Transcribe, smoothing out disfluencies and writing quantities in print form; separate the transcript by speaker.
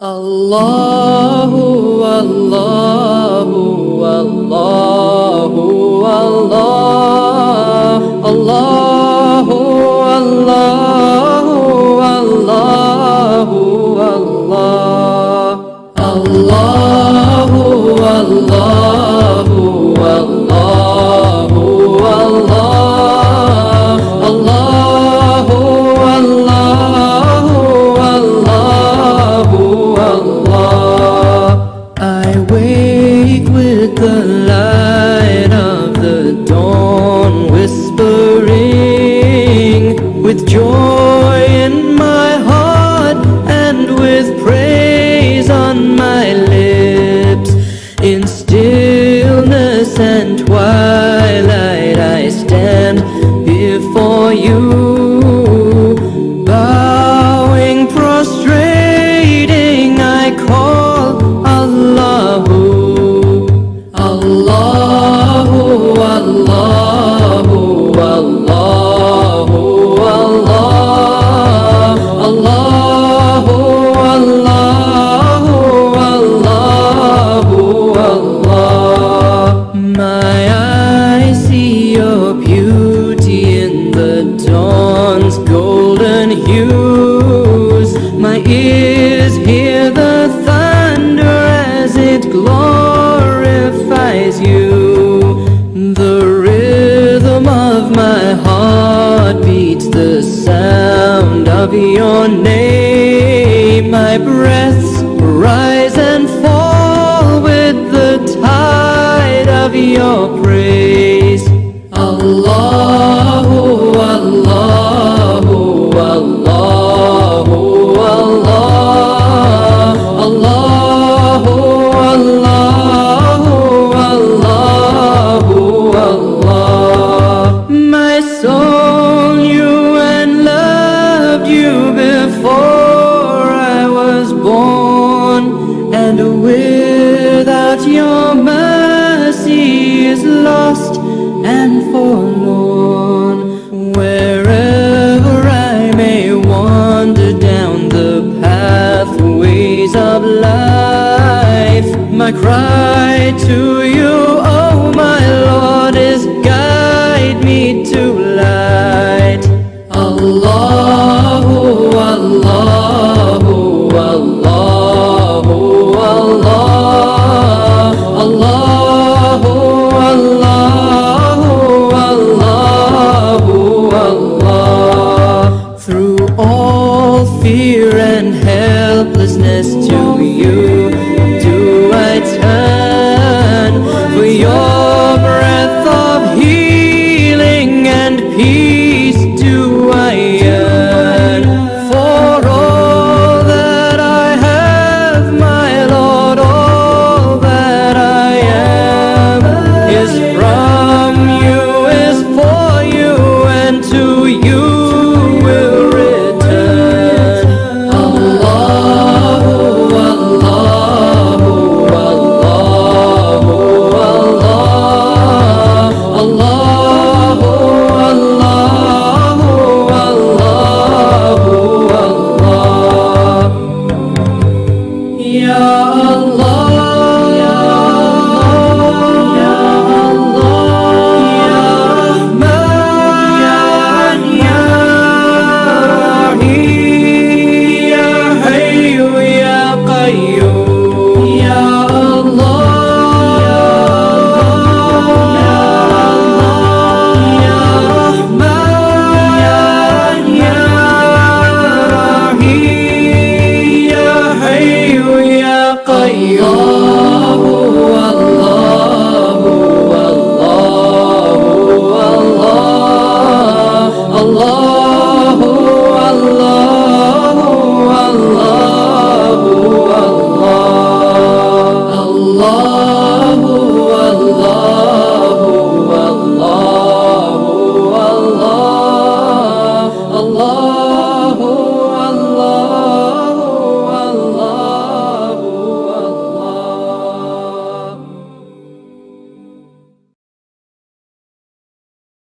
Speaker 1: Allahu, Allahu, Allahu, Allah, Allahu, Allahu, Allahu, Allah, Allahu, Allahu, Allahu, Allah, Allahu, Allahu, Allah. I wake with the light of the dawn whispering, with joy in my heart and with praise on my lips. In stillness and twilight I stand before you, bowing, prostrating, I call Allahu, Allahu, Allahu, Allahu, Allah, Allahu, Allahu, Allahu, Allah. My eyes see your beauty in the dawn's golden hues. My ears hear the thunder as it glorifies you. The rhythm of my heart beats the sound of your name. My breaths rise and fall with the tide of your praise. Allahu, Allahu, Allahu, Allah, Allahu, Allahu, Allahu, Allah. My soul knew and loved you before I was born, and without your mercy is lost and forlorn. Wherever I may wander down the pathways of life, my cry to you, oh my Lord, is guide me to light. Allahu, Allahu, Allahu, Allah, Allahu, Allahu, Allahu, Allah. Through all fear and helplessness, to you do I turn, for your